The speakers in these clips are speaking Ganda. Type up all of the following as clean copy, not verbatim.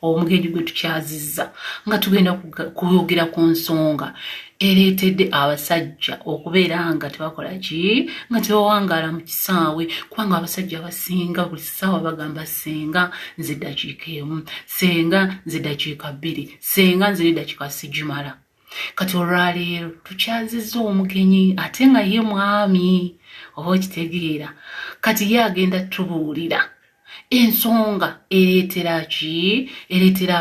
omugenyi gwe tukyazizza nga tugenda kuyogera ku nsonga ereetedde abasajja okubeera nga tebakola ki nga tebawangaala mu kisaawe kubanga abasajja basinga buli ssaawa bagamba senga nze eddakiika emu senga nze eddakiika bbiri senga nze eddakiika sigimala kati olwaleero tukyazizza omugenyi ate nga ye mwami oba okitegeera kati ye agenda tubuulira ensonga ereetera ki ereetera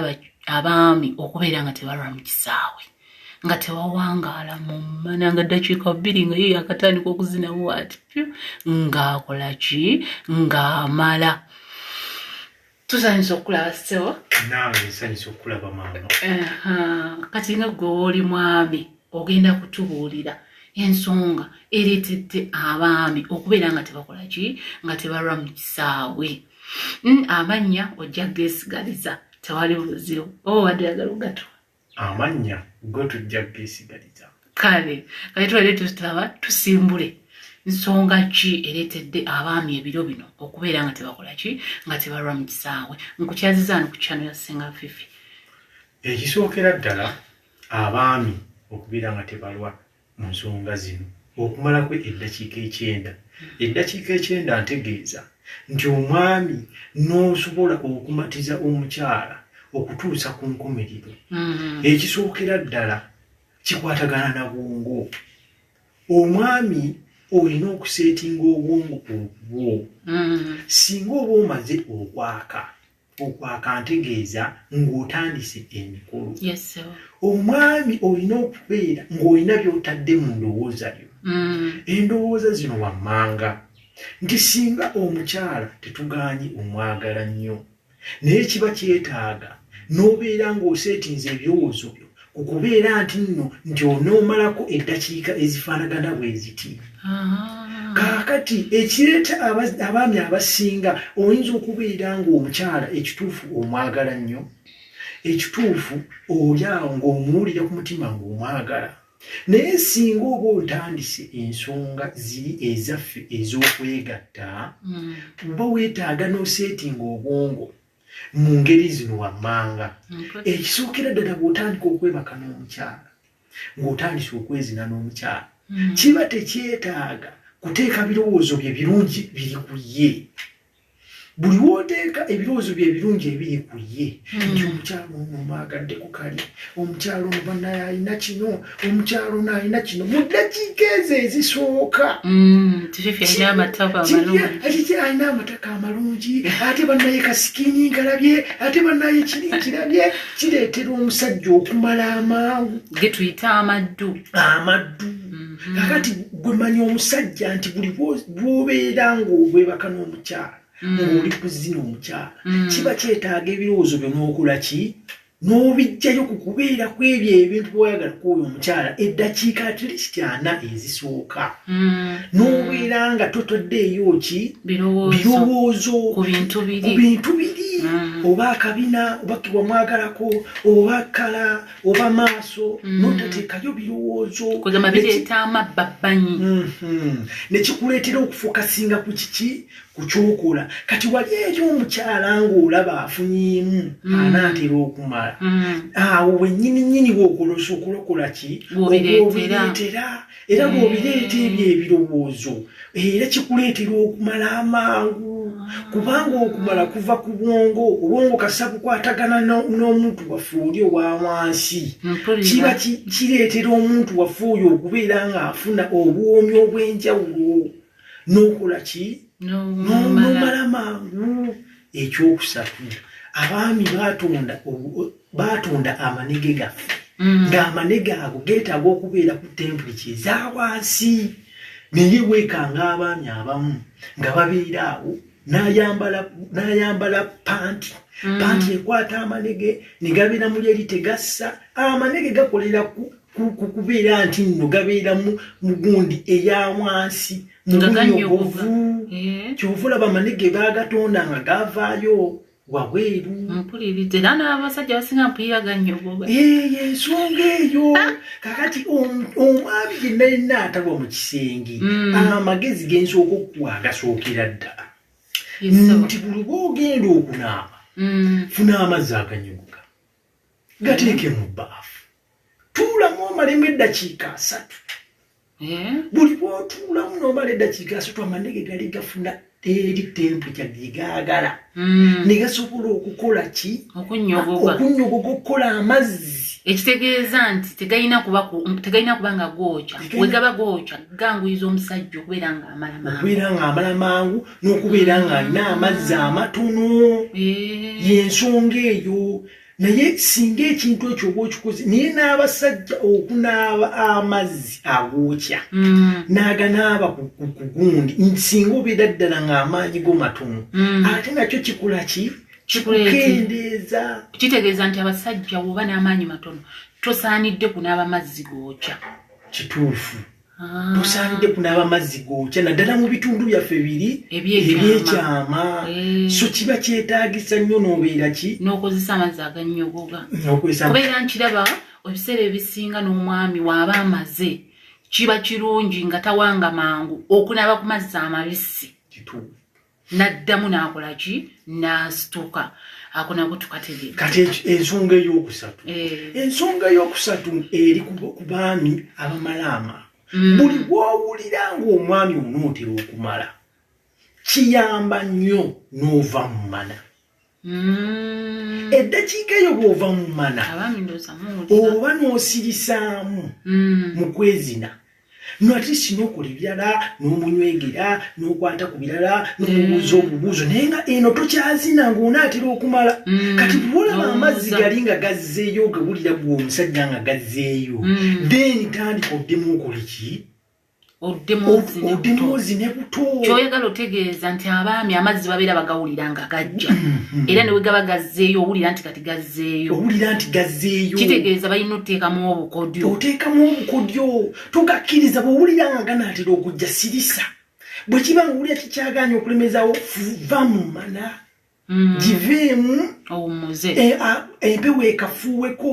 abaami okubeera nga tebalwa mu kisaawe nga tewawangaala mu mmana nga ddakiika bbiri nga ye yakatandika okuzinamu ati ng'akola ki ng'amala tusanyusa okulaba ssebo naawe nsanyusa okulaba maama kati nga gwe oli mwami ogenda kutubuulira ensonga ereetedde abaami okubeera nga tebakola ki nga tebalwa mu kisaawe amannya ojja geesigaliza tewali buzibu oba wadde yagala ogatwa amannya go tujja geesigaliza kale kale twali tutaba tusimbule nsonga ki ereetedde abaami ebiro bino okubeera nga tebakola ki nga tebalwa mu kisaawe nkukyazizaano ku kyano ya Senga Fifi ekisookera ddala abaami okubeera nga tebalwa mu nsonga zino okumalako eddakiika 9 eddakiika 9 ntegeeza nti omwami n'osobola okumatiza omukyala okutuusa ku nkomerero ekisookera ddala kikwatagana na bwongo omwami olina okuseetinga obwongo obwo singa oba omaze okwaka ntegeeza ng'otandise emikolo omwami olina okubeera ng'olina by'otadde mu ndowooza yo endowooza zino wammanga nti singa omukyala tetuganye omwagala nnyo naye kiba kyetaaga n'obeera ng'oseetinza ebirowoozo byo okubeera nti nno nti onoomalako eddakiika ezifaanagana bwe ziti kaakati ekireeta abaami abasinga oyinza okubeera ng'omukyala ekituufu omwagala nnyo ekituufu olyawo ng'omuwulira ku mutima ng'omwagala naye singa oba otandise ensonga ziri ezaffe ez'okwegatta oba weetaaga n'oseetinga obwongo mu ngeri zino wammanga ekisookera ddala bw'otandika okwebaka n'omukyala ng'otandise okwezina n'omukyala kiba tekyetaaga kuteeka birowoozo bye birungi biri ku ye buli wooteeka ebirowoozo bye birungi ebiri ku ye nti omukyalo ono omwagadde ku kali omukyalo ono bannaye alina kino omukyalo ono alina kino mu ddakiika ezo ezisooka alina amataka amalungi ate bannaye kasikini nkalabye ate bannaye kiri kirabye kireetera omusajja okumala amangu getuyita amaddu kakati gwe manya omusajja nti buli bw'obeera ng'obwebaka n'omukyala ng'oli kuzina omukyala kiba kyetaaga ebirowoozo byo n'okola ki n'obijjayo ku kubeera ku ebyo ebintu bw'oyagala kw'oyo omukyala eddakiika atirisiti 4 ezisooka n'obeera nga totoddeeyo ki birowoozo ku bintu biri oba akabina oba kiwamwagalako oba kala oba maaso n'otateekayo birowoozo kugamba bireeta amababbanyi nekikuleetera okufokasinga ku kiki ku kyokola kati wali eri omukyala ng'olaba afunyeemu anaatera okumala awo wennyini w'okolosa okulokola ki obireetera era bw'obireeta ebyo ebirowoozo era kikuleetera okumala amangu kubanga okumala kuva ku bwongo obwongo kasa bukwatagana n'omuntu waffe oli owa wansi kiba kireetera omuntu waffe oyo okubeera ng'afuna obwomi obw'enjawulo n'okola ki n'omala mangu ekyokusatu abaami baatonda amanege gaffe ng'amanege ago geetaaga okubeera ku temperature eza wansi naye weekanga abaami abamu nga babeera awo n'ayambala panti ekwata amanege ne gabeera muli eri tegassa amanege gakolera ku kubeera nti nno gabeera mu gundi eya wansi mu bunyogovu kyova olaba amanege baagatonda nga gavaayo wabweru mpulirize era n'abasajja basinga mpulira gannyogoga ensonga eyo kakati omwami yenna yenna atagwa mu kisenge amagezi gensooka okuwa agasookera ddala nti buli bw'ogenda okunaaba funa amazzi aganyuguka gateeke mu bbaafu tuulamu omalemu eddakiika 3 buli bw'otuulamu n'omala eddakiika 3 amanege gali gafuna eri temperature gye gaagala ne gasobola okukola ki okunyogoga okukola amazzi ekitegeeza nti tegalina kuba nga gookya we gaba gookya ganguyiza omusajja okubeera ng'amala mangu n'okubeera ng'alina amazzi amatono y'ensonga eyo naye singa ekintu ekyo oba okikoze naye n'abasajja okunaaba amazzi agookya n'aganaaba ku gundi singa obeera ddala ng'amaanyi go matono ate nakyo kikola ki kikukendeeza kitegeeza nti abasajja bw'oba n'amaanyi matono tosaanidde kunaaba mazzi gookya kituufu tosaanidde kunaaba mazzi gookya naddala mu bitundu byaffe biri ebyekyama so kiba kyetaagisa nnyo n'obeera ki n'okozesa amazzi agannyogoga kubeera nkiraba ebiseera ebisinga n'omwami waaba amaze kiba kirungi nga tawanga mangu okunaaba ku mazzi amabisi n'addamu n'akola ki n'asituka ako nako tukategedde kati ensonga eyokusatu eri ku baami abamalaama buli bw'owulira ng'omwami onootera okumala kiyamba nnyo n'ova mu mana eddakiika eyo bw'ova mu mana oba n'osirisaamu mu kwezina n'atisi n'okola ebirala n'omunywegera n'okwata ku birala n'omubuuza obubuuzo naye nga eno tokyazina ng'onaatera okumala kati bw'olaba amazzi gali nga gazzeeyo gawulira gwe omusajja nga gazzeeyo then tandika oddemu okole ki oddemuozi ne buto kyoyagala otegeeza nti abaami amazzi babeera bagawulira nga gajja era ne we gaba gazzeeyo owulira nti kati gazzeeyo kitegeeza balina oteekamu obukodyo togakkiriza bw'owulira nga ganaatera okujja sirisa bwe kiba nga owulira kikyaganya okulemezawo va mu mana giveemu owumuze empewo ekafuuweko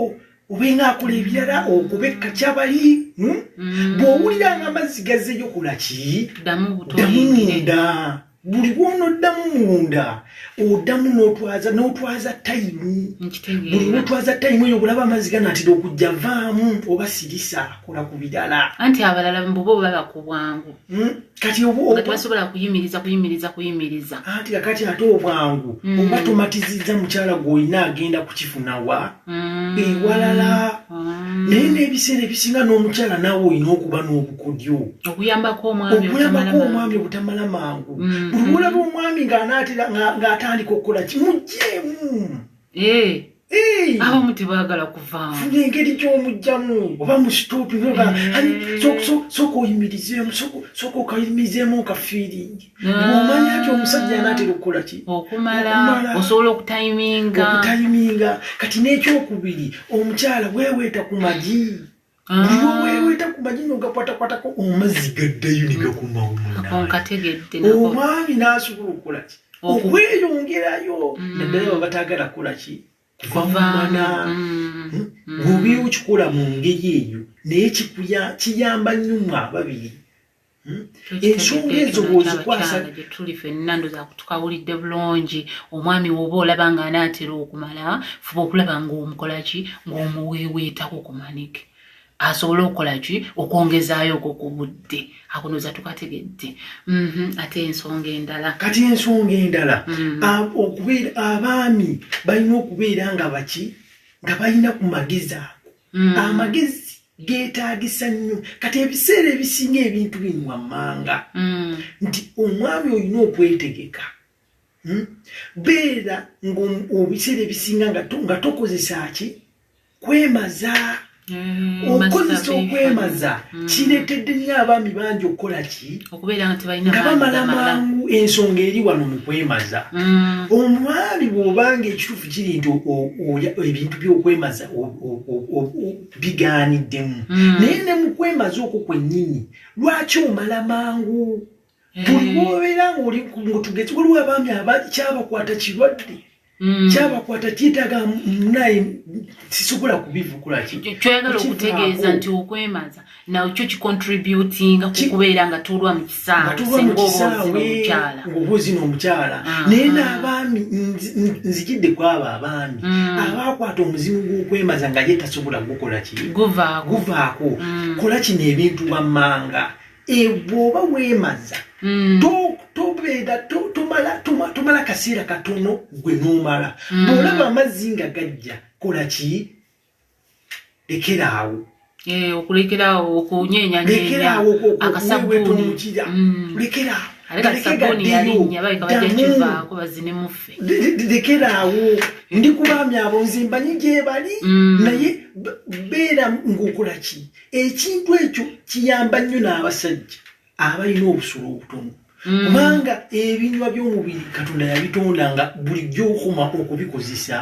obenga akola ebirala okubekka kyabali bw'owulira nga amazzi gazzeeyo kola ki ddamu munda buli bw'onoddamu munda oddamu n'otwaza tayimu buli lwotwaza tayimu eyo bulaba amazzi ganaatera okujja vaamu oba sirisa kola ku birala anti abalala mbubo baba ku bwangu kati nga tebasobola kuyimiriza anti kakati ate obwangu oba tomatizizza mukyala gw'olina agenda kukifuna wa ewalala naye n'ebiseera ebisinga n'omukyala naawe olina okuba n'obukodyo okuyambako omwami obutamala mangu buli lwolaba omwami ng'atandika okukola kimugjeemu abamu tebaagala kuvaamu funa engeri gy'omugjamu oba mu sitoopi sooka oyimirizeemu sooka okayimirizeemu okafiiringi ng'omanyi ati omusajja anaatera okukola ki okumala osobola okutayiminga kati n'ekyokubiri omukyala weeweeta ku magi buli weeweeta ku magi n'ogakwatakwatako amazzi gaddayo ne gakumawo omwami n'asobola okukola ki okweyongerayo naddala baba bataagala kukola ki kuvamana bw'obeera okikola mu ngeri eyo naye kiyamba nnyo mwe ababiri ensonga ezo bw'ozikwasa tuli ffenna ndoza tukawulidde bulungi omwami woba olaba nga anaatera okumala fuba okulaba ng'omukola ki ng'omuweeweetako ku manike asobola okukola ki okwongezaayo ku budde akunoza tukategedde ate ensonga endala okubeera abaami balina okubeera nga baki nga balina ku magezi ago amagezi geetaagisa nnyo kati ebiseera ebisinga ebintu binwammanga nti omwami olina okwetegeka beera ng'obiseera ebisinga nga tokozesa ki kwemaza okozesa okwemaza kireetedde nnyo abaami bangi okukola ki nga bamala mangu ensonga eri wano mu kwemaza omwami bw'obanga ekituufu kiri nti ebintu by'okwemaza bigaaniddemu naye ne mu kwemaza okwo kwennyini lwaki omala mangu buli bw'obeera ng'oli ng'otugezi waliwo abaami kyabakwata kirwadde kyabakwata kietaga naye sisobola kubivukula ki kyoyagala okutegeeza nti okwemaza nakyo kicontributinga kukubeera nga tulwa mu kisaawe ng'obuzi n'omukyala naye n'abaami nzijidde kwaba abaami abaakwata omuzimu gw'okwemaza nga ye tasobola gukola ki guvaako kola kino ebintu wammanga bw'oba weemaza tomala kaseera katono gwe n'omala bw'olaba amazzi nga gajja kola ki lekeraawo okulekeraawo okunyeenya akasabuuni lekeraawo ndi kubaami abo nze mbanyi gye bali naye beera ng'okola ki ekintu ekyo kiyamba nnyo n'abasajja abalina obusulo obutono kubanga ebinywa by'omubiri katonda yabitonda nga bulijjo okoma okubikozesa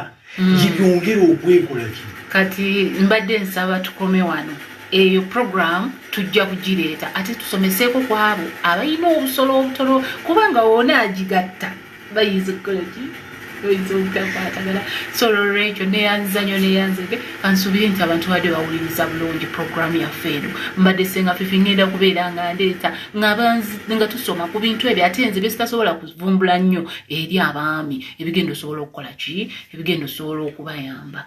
gibyongera okwekola ki kati mbadde nsaba tukome wano eyo program tujja kugireeta ate tusomeseeko kwabo abalina obusolo obutono kubanga wona agigatta bayinza okukola ki oyinza obutakwatagana solo rekyo neyanzanyo neyanzeke kansubire nti abantu badde bawuliriza bulungi programu yaffe eno mbadde Senga Fifi ngenda kubeera nga ndeeta nga tusoma ku bintu ebyo ate nze besitasobola kuvumbula nnyo eri abaami ebigenda osobola okukola ki ebigenda osobola okubayamba